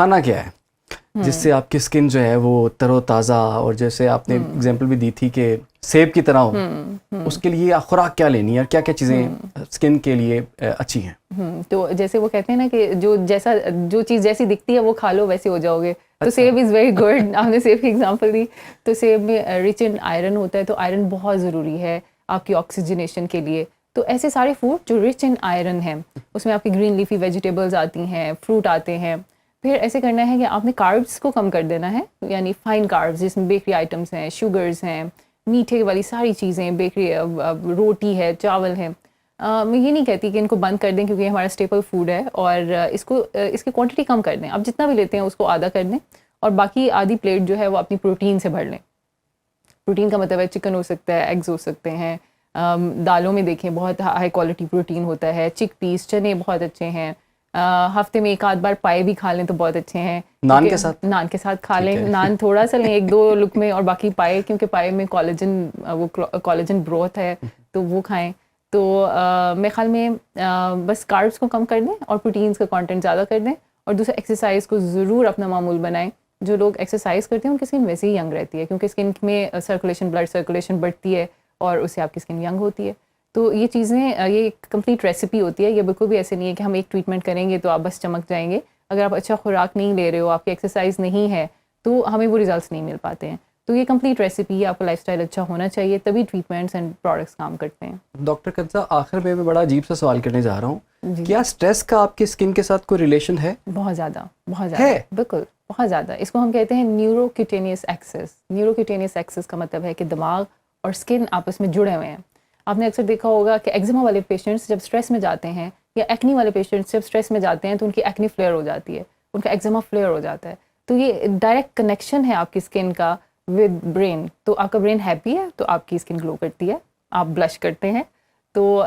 کھانا کیا ہے جس سے آپ کی اسکن جو ہے وہ تر و تازہ، اور جیسے آپ نے اگزامپل بھی دی تھی کہ سیب کی طرح ہو، اس کے لیے خوراک کیا لینی ہے اور کیا کیا چیزیں اسکن کے لیے اچھی ہیں؟ تو جیسے وہ کہتے ہیں نا کہ جو چیز جیسی دکھتی ہے وہ کھا لو ویسے ہو جاؤ گے. تو سیب از ویری گڈ. آپ نے سیب کی ایگزامپل دی. تو سیب میں رچ ان آئرن ہوتا ہے، تو آئرن بہت ضروری ہے آپ کی آکسیجنیشن کے لیے. تو ایسے سارے فوڈ جو رچ ان آئرن ہیں، اس میں آپ کی گرین لیفی ویجیٹیبلز آتی ہیں، فروٹ آتے ہیں. پھر ایسے کرنا ہے کہ آپ نے کاربس کو کم کر دینا ہے، یعنی فائن کاربس جس میں بیکری آئٹمس ہیں، شوگرز ہیں، میٹھے والی ساری چیزیں، بیکری، روٹی ہے، چاول ہے. میں یہ نہیں کہتی کہ ان کو بند کر دیں کیونکہ یہ ہمارا اسٹیپل فوڈ ہے، اور اس کی کوانٹٹی کم کر دیں. آپ جتنا بھی لیتے ہیں اس کو آدھا کر دیں، اور باقی آدھی پلیٹ جو ہے وہ اپنی پروٹین سے بھر لیں. پروٹین کا مطلب ہے چکن ہو سکتا ہے، ایگز ہو سکتے ہیں. دالوں میں دیکھیں بہت ہائی کوالٹی پروٹین ہوتا ہے. چک پیس، چنے بہت اچھے ہیں. ہفتے میں ایک آدھ بار پائے بھی کھا لیں تو بہت اچھے ہیں. نان کے ساتھ، نان کے ساتھ کھا لیں. نان تھوڑا سا لیں، 1-2 لک میں، اور باقی پائے، کیونکہ پائے میں کولیجن بروتھ ہے تو وہ کھائیں. تو میرے خیال میں بس کاربس کو کم کر دیں اور پروٹینس کا کانٹینٹ زیادہ کر دیں. اور دوسرا ایکسرسائز کو ضرور اپنا معمول بنائیں. جو لوگ ایکسرسائز کرتے ہیں ان کی اسکن ویسے ہی ینگ رہتی ہے، کیونکہ اسکن میں بلڈ سرکولیشن بڑھتی ہے اور اس سے آپ کی اسکن ینگ ہوتی ہے. تو یہ چیزیں، یہ ایک کمپلیٹ ریسیپی ہوتی ہے. یہ بالکل بھی ایسے نہیں ہے کہ ہم ایک ٹریٹمنٹ کریں گے تو آپ بس چمک جائیں گے. اگر آپ اچھا خوراک نہیں لے رہے ہو، آپ کی ایکسرسائز نہیں ہے، تو ہمیں وہ ریزلٹس نہیں مل پاتے ہیں. تو یہ کمپلیٹ ریسیپی ہے. آپ کا لائف اسٹائل اچھا ہونا چاہیے، تبھی ٹریٹمنٹس اینڈ پروڈکٹس کام کرتے ہیں. ڈاکٹر کنزا، آخر میں بڑا عجیب سا سوال کرنے جا رہا ہوں. جی. کیا اسٹریس کا آپ کی اسکن کے ساتھ کوئی ریلیشن ہے؟ بہت زیادہ، بہت زیادہ، بالکل بہت زیادہ. اس کو ہم کہتے ہیں نیوروکیوٹینیس ایکسس. نیوروکیوٹینیس ایکسس کا مطلب ہے کہ دماغ اور اسکن آپس میں جڑے ہوئے ہیں. آپ نے اکثر دیکھا ہوگا کہ ایگزیما والے پیشنٹس جب اسٹریس میں جاتے ہیں، یا ایکنی والے پیشنٹس جب اسٹریس میں جاتے ہیں، تو ان کی ایکنی فلیئر ہو جاتی ہے، ان کا ایگزیما فلیئر ہو جاتا ہے. تو یہ ڈائریکٹ کنیکشن ہے آپ کی اسکن کا ود برین. تو آپ کا برین ہیپی ہے تو آپ کی اسکن گلو کرتی ہے، آپ بلش کرتے ہیں. تو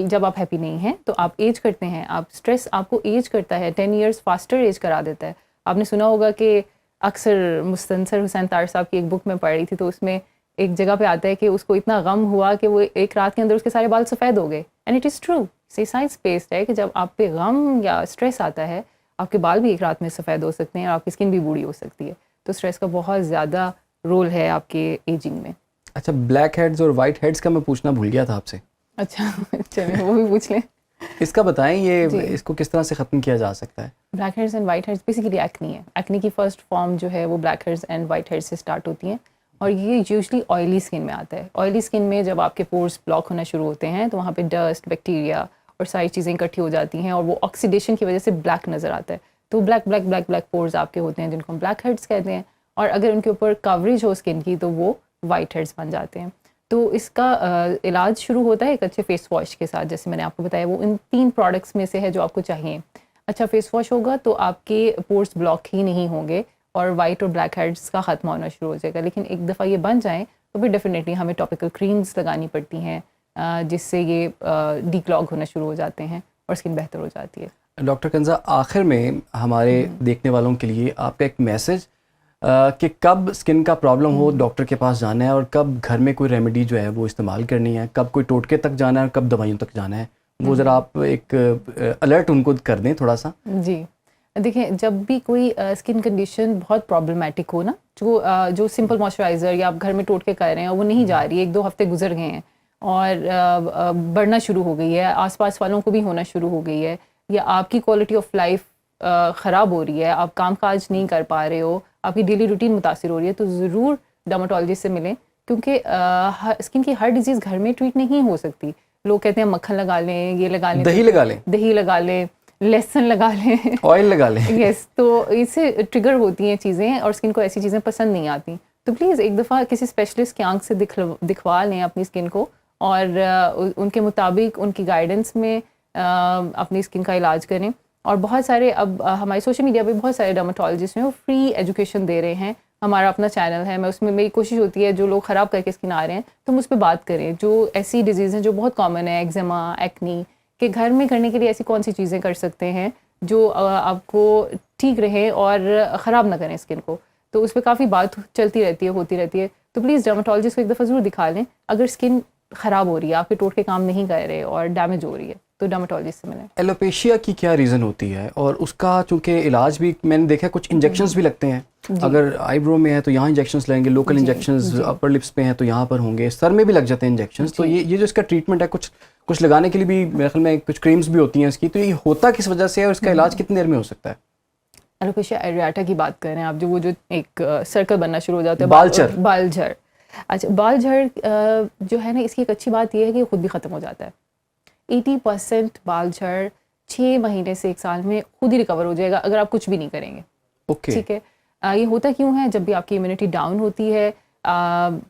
جب آپ ہیپی نہیں ہیں تو آپ ایج کرتے ہیں. آپ اسٹریس آپ کو ایج کرتا ہے، 10 ایئرس فاسٹر ایج کرا دیتا ہے. آپ نے سنا ہوگا کہ اکثر مستنصر حسین طاہر صاحب کی ایک بک میں پڑھ رہی تھی، تو اس میں ایک جگہ پہ آتا ہے کہ اس کو اتنا غم ہوا کہ وہ ایک رات کے اندر اس کے سارے بال سفید ہو گئے. And it is true. یہ سائنس بیسڈ ہے کہ جب آپ پہ غم یا اسٹریس آتا ہے، آپ کے بال بھی ایک رات میں سفید ہو سکتے ہیں اور آپ کی اسکن بھی بوڑھی ہو سکتی ہے. تو اسٹریس کا بہت زیادہ رول ہے آپ کے ایجنگ میں. اچھا، بلیک ہیڈز اور وائٹ ہیڈز کا میں پوچھنا بھول گیا تھا آپ سے. اچھا چلیں وہ بھی پوچھ لیں. اس کا بتائیں، یہ اس کو کس طرح سے ختم کیا جا سکتا ہے؟ Black heads and white heads basically acne ہے. ایکنی کی فرسٹ فارم جو ہے وہ black heads and white heads سے اسٹارٹ ہوتی ہیں، اور یہ یوزلی آئلی اسکن میں آتا ہے. آئلی اسکن میں جب آپ کے پورس بلاک ہونا شروع ہوتے ہیں تو وہاں پہ ڈسٹ، بیکٹیریا اور ساری چیزیں اکٹھی ہو جاتی ہیں، اور وہ آکسیڈیشن کی وجہ سے بلیک نظر آتا ہے. تو black black black black pours آپ کے ہوتے ہیں، جن کو ہم بلیک ہیڈز کہتے ہیں. اور اگر ان کے اوپر کوریج ہو اسکن کی تو وہ وائٹ ہیڈز بن جاتے ہیں. تو اس کا علاج شروع ہوتا ہے ایک اچھے فیس واش کے ساتھ. جیسے میں نے آپ کو بتایا، وہ ان 3 پروڈکٹس میں سے ہے جو آپ کو چاہیے. اچھا فیس واش ہوگا تو آپ کے پورس بلاک ہی نہیں ہوں گے، اور وائٹ اور بلیک ہیڈز کا خاتمہ ہونا شروع ہو جائے گا. لیکن ایک دفعہ یہ بن جائیں تو پھر ڈیفینیٹلی ہمیں ٹاپیکل کریمز لگانی پڑتی ہیں، جس سے یہ ڈی کلاگ ہونا شروع ہو جاتے ہیں اور اسکن بہتر ہو جاتی ہے. ڈاکٹر کنزا، آخر میں ہمارے دیکھنے والوں کے لیے آپ کا ایک میسج کہ کب اسکن کا پرابلم ہو ڈاکٹر کے پاس جانا ہے، اور کب گھر میں کوئی ریمیڈی جو ہے وہ استعمال کرنی ہے، کب کوئی ٹوٹکے تک جانا ہے اور کب دوائیوں تک جانا ہے، وہ ذرا آپ ایک الرٹ ان کو کر دیں تھوڑا سا. جی دیکھیں، جب بھی کوئی اسکن کنڈیشن بہت پرابلمٹک ہو نا، جو سمپل موئسچرائزر یا آپ گھر میں ٹوٹکے کر رہے ہیں وہ نہیں جا رہی ہے، 1-2 ہفتے گزر گئے ہیں اور بڑھنا شروع ہو گئی ہے، آس پاس والوں کو بھی ہونا شروع ہو گئی ہے، یا آپ کی کوالٹی آف لائف خراب ہو رہی ہے، آپ کام کاج نہیں کر پا رہے ہو، آپ کی ڈیلی روٹین متاثر ہو رہی ہے، تو ضرور ڈرماٹولوجسٹ سے ملیں. کیونکہ اسکن کی ہر ڈیزیز گھر میں ٹریٹ نہیں ہو سکتی. لوگ کہتے ہیں مکھن لگا لیں، یہ لگا لیں، دہی لگا لیں، لہسن لگا لیں، آئل لگا لیں. یس. تو اس سے ٹریگر ہوتی ہیں چیزیں اور اسکن کو ایسی چیزیں پسند نہیں آتی. تو پلیز ایک دفعہ کسی اسپیشلسٹ کی آنکھ سے دکھوا لیں اپنی اسکن کو، اور ان کے مطابق ان کی گائیڈنس میں اپنی اسکن کا علاج کریں. اور بہت سارے اب ہمارے سوشل میڈیا پہ بہت سارے ڈرماٹولوجسٹ ہیں، وہ فری ایجوکیشن دے رہے ہیں. ہمارا اپنا چینل ہے، میں اس میں میری کوشش ہوتی ہے جو لوگ خراب کر کے اسکن آ رہے ہیں تو ہم اس پہ بات کریں. جو ایسی ڈیزیز ہیں جو بہت کامن ہے، ایگزیما، ایکنی، کہ گھر میں کرنے کے لیے ایسی کون سی چیزیں کر سکتے ہیں جو آپ کو ٹھیک رہیں اور خراب نہ کریں اسکن کو. تو اس پہ کافی بات چلتی رہتی ہے، ہوتی رہتی ہے. تو پلیز ڈرماٹولوجسٹ کو ایک دفعہ ضرور دکھا لیں اگر اسکن خراب ہو رہی ہے، آپ کے ٹوٹکے کام نہیں کر رہے اور ڈیمیج ہو رہی ہے. تو ڈرماٹولوجسٹ سے ملیں. ایلوپیشیا کی کیا ریزن ہوتی ہے, اور اس کا چونکہ علاج بھی میں نے دیکھا کچھ انجیکشنز بھی لگتے ہیں, اگر آئی برو میں ہے تو یہاں انجیکشنز لگیں گے, لوکل انجیکشنز اپر لپس پہ ہیں تو یہاں پر ہوں گے, سر میں بھی لگ جاتے ہیں انجیکشنز. تو یہ جو اس کا ٹریٹمنٹ ہے, کچھ لگانے کے لیے بھی میرے خیال میں کچھ کریمز بھی ہوتی ہیں اس کی, تو یہ ہوتا کس وجہ سے ہے اور اس کا علاج کتنی دیر میں ہو سکتا ہے؟ ایلوپیشیا ایریاٹا کی بات کر رہے ہیں آپ, جو وہ جو ایک سرکل بننا شروع ہو جاتا ہے, بال جھڑ. اچھا, بال جھڑ جو ہے نا, اس کی ایک اچھی بات یہ ہے کہ یہ خود بھی ختم ہو جاتا ہے. 80% بال جھڑ 6 مہینے سے 1 سال میں خود ہی ریکور ہو جائے گا اگر آپ کچھ بھی نہیں کریں گے. ٹھیک ہے. یہ ہوتا کیوں ہے؟ جب بھی آپ کی امیونٹی ڈاؤن ہوتی ہے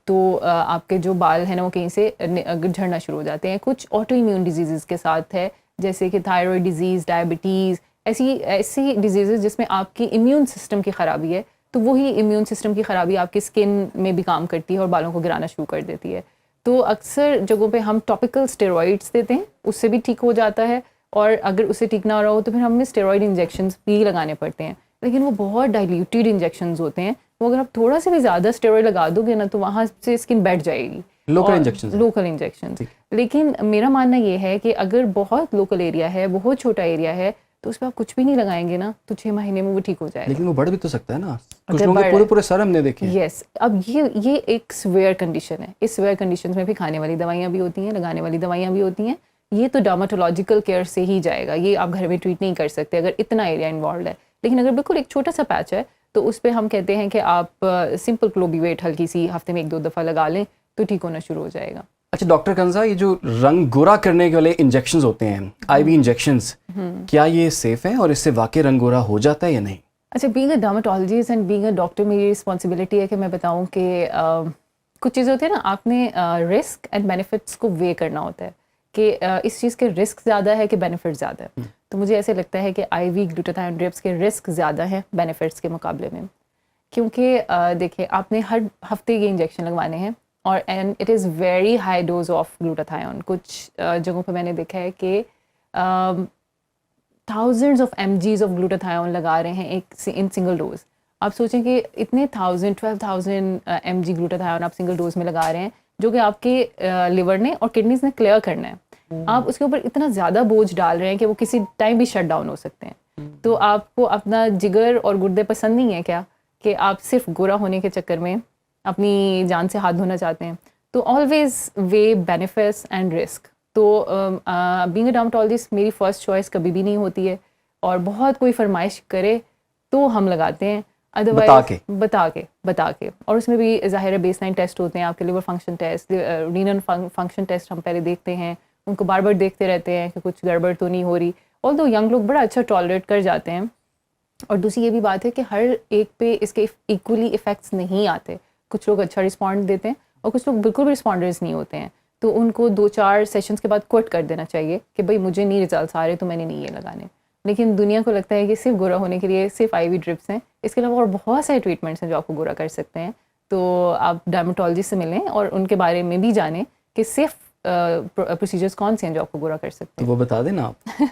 تو آپ کے جو بال ہیں نا وہ کہیں سے جھڑنا شروع ہو جاتے ہیں. کچھ آٹو امیون ڈیزیزز کے ساتھ ہے, جیسے کہ تھائرائڈ ڈیزیز, ڈائبٹیز, ایسی ڈیزیزز جس میں آپ کی امیون سسٹم کی خرابی ہے, تو وہی امیون سسٹم کی خرابی آپ کی اسکن میں بھی کام کرتی ہے اور بالوں کو گرانا شروع کر دیتی ہے. تو اکثر جگہوں پہ ہم ٹاپیکل اسٹیرائڈس دیتے ہیں, اس سے بھی ٹھیک ہو جاتا ہے, اور اگر اس سے ٹھیک نہ ہو رہا ہو تو پھر ہمیں اسٹیرائڈ انجیکشنز بھی لگانے پڑتے ہیں, لیکن وہ بہت ڈائلیوٹیڈ انجیکشنز ہوتے ہیں. وہ اگر آپ تھوڑا سا بھی زیادہ اسٹیرائڈ لگا دو گے نا تو وہاں سے اسکن بیٹھ جائے گی. Local injections. لیکن میرا ماننا یہ ہے کہ اگر بہت لوکل ایریا ہے, بہت چھوٹا ایریا ہے, تو اس پہ آپ کچھ بھی نہیں لگائیں گے نا تو 6 مہینے میں وہ ٹھیک ہو جائے گا. لیکن وہ بڑھ بھی تو سکتا ہے نا, کچھ لوگوں کے پورے سر ہم نے دیکھے. یس, اب یہ ایک سویئر کنڈیشن ہے. اس سویئر کنڈیشن میں بھی کھانے والی دوائیاں بھی ہوتی ہیں, لگانے والی دوائیاں بھی ہوتی ہیں. یہ تو ڈرماٹولوجیکل کیئر سے ہی جائے گا, یہ آپ گھر میں ٹریٹ نہیں کر سکتے اگر اتنا ایریا انوالوڈ ہے. لیکن اگر بالکل ایک چھوٹا سا پیچ ہے تو اس پہ ہم کہتے ہیں کہ آپ سمپل کلوبیویٹ ہلکی سی ہفتے میں 1-2 دفعہ لگا لیں تو ٹھیک ہونا شروع ہو جائے گا. اچھا ڈاکٹر کنزا, یہ جو رنگ گورا کرنے کے والے انجیکشنز ہوتے ہیں, آئی وی انجیکشنز, کیا یہ سیف ہیں اور اس سے واقعی رنگ گورا ہو جاتا ہے یا نہیں؟ اچھا, being a dermatologist and being a doctor میری رسپانسبلٹی ہے کہ میں بتاؤں کہ کچھ چیزیں ہوتی ہیں نا, آپ نے رسک اینڈ بینیفٹس کو وے کرنا ہوتا ہے کہ اس چیز کے رسک زیادہ ہے کہ بینیفٹ زیادہ ہے. تو مجھے ایسے لگتا ہے کہ آئی وی گلوٹاتھیون ڈرپس کے رسک زیادہ ہیں بینیفٹس کے مقابلے میں, کیونکہ دیکھیں آپ نے ہر ہفتے یہ انجیکشن لگوانے ہیں, اور and it is very high dose of glutathione. کچھ جگہوں پہ میں نے دیکھا ہے کہ thousands of mgs آف گلوٹاتھیون لگا رہے ہیں ان سنگل ڈوز. آپ سوچیں کہ اتنے 12,000 mg گلوٹاتھیون آپ سنگل ڈوز میں لگا رہے ہیں, جو کہ آپ کے لیور نے اور کڈنیز نے کلیئر کرنا ہے. آپ اس کے اوپر اتنا زیادہ بوجھ ڈال رہے ہیں کہ وہ کسی ٹائم بھی شٹ ڈاؤن ہو سکتے ہیں. تو آپ کو اپنا جگر اور گردے پسند نہیں ہے کیا کہ آپ صرف گورا ہونے کے چکر میں اپنی جان سے ہاتھ دھونا چاہتے ہیں؟ تو always way benefits and risk. تو بینگ اے ڈرماٹولوجسٹ میری فرسٹ چوائس کبھی بھی نہیں ہوتی ہے, اور بہت کوئی فرمائش کرے تو ہم لگاتے ہیں, ادروائز بتا کے. اور اس میں بھی ظاہر ہے بیس لائن ٹیسٹ ہوتے ہیں, آپ کے liver function test, renal function test ہم پہلے دیکھتے ہیں, ان کو بار بار دیکھتے رہتے ہیں کہ کچھ گڑبڑ تو نہیں ہو رہی. آلدو ینگ لوگ بڑا اچھا ٹالریٹ کر جاتے ہیں. اور دوسری یہ بھی بات ہے کہ ہر ایک پہ اس کے ایکولی افیکٹس نہیں آتے. کچھ لوگ اچھا رسپونڈ دیتے ہیں اور کچھ لوگ بالکل بھی رسپونڈرز نہیں ہوتے ہیں, تو ان کو 2-4 سیشنز کے بعد کوٹ کر دینا چاہیے کہ بھائی مجھے نہیں ریزلٹس آ رہے تو میں نے نہیں یہ لگانے. لیکن دنیا کو لگتا ہے کہ صرف گورا ہونے کے لیے صرف آئی وی ڈرپس ہیں, اس کے علاوہ اور بہت سارے ٹریٹمنٹس ہیں جو آپ کو گورا کر سکتے ہیں. تو آپ ڈرماٹولوجسٹ سے ملیں اور ان کے بارے میں بھی جانیں کہ صرف پروسیجرز کون سے ہیں جو آپ کو گورا کر سکتے ہیں. تو وہ بتا دینا آپ.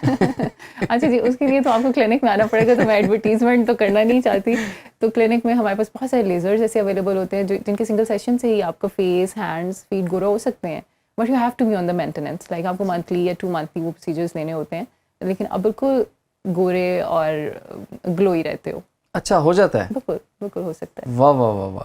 اچھا جی, اس کے لیے تو آپ کو کلینک میں آنا پڑے گا, تو میں ایڈورٹیزمنٹ تو کرنا نہیں چاہتی. تو کلینک میں ہمارے پاس بہت سارے لیزرز ایسے اویلیبل ہوتے ہیں جن کے سنگل سیشن سے ہی آپ کا فیس, ہینڈس, فیٹ گورا ہو سکتے ہیں. But you have to be on the maintenance, like آپ کو منتھلی یا 2 منتھلی وہ پروسیجرز لینے ہوتے ہیں, لیکن اب بالکل گورے اور گلوئی رہتے ہو. اچھا ہو جاتا ہے, بالکل ہو سکتا ہے. واہ واہ واہ واہ.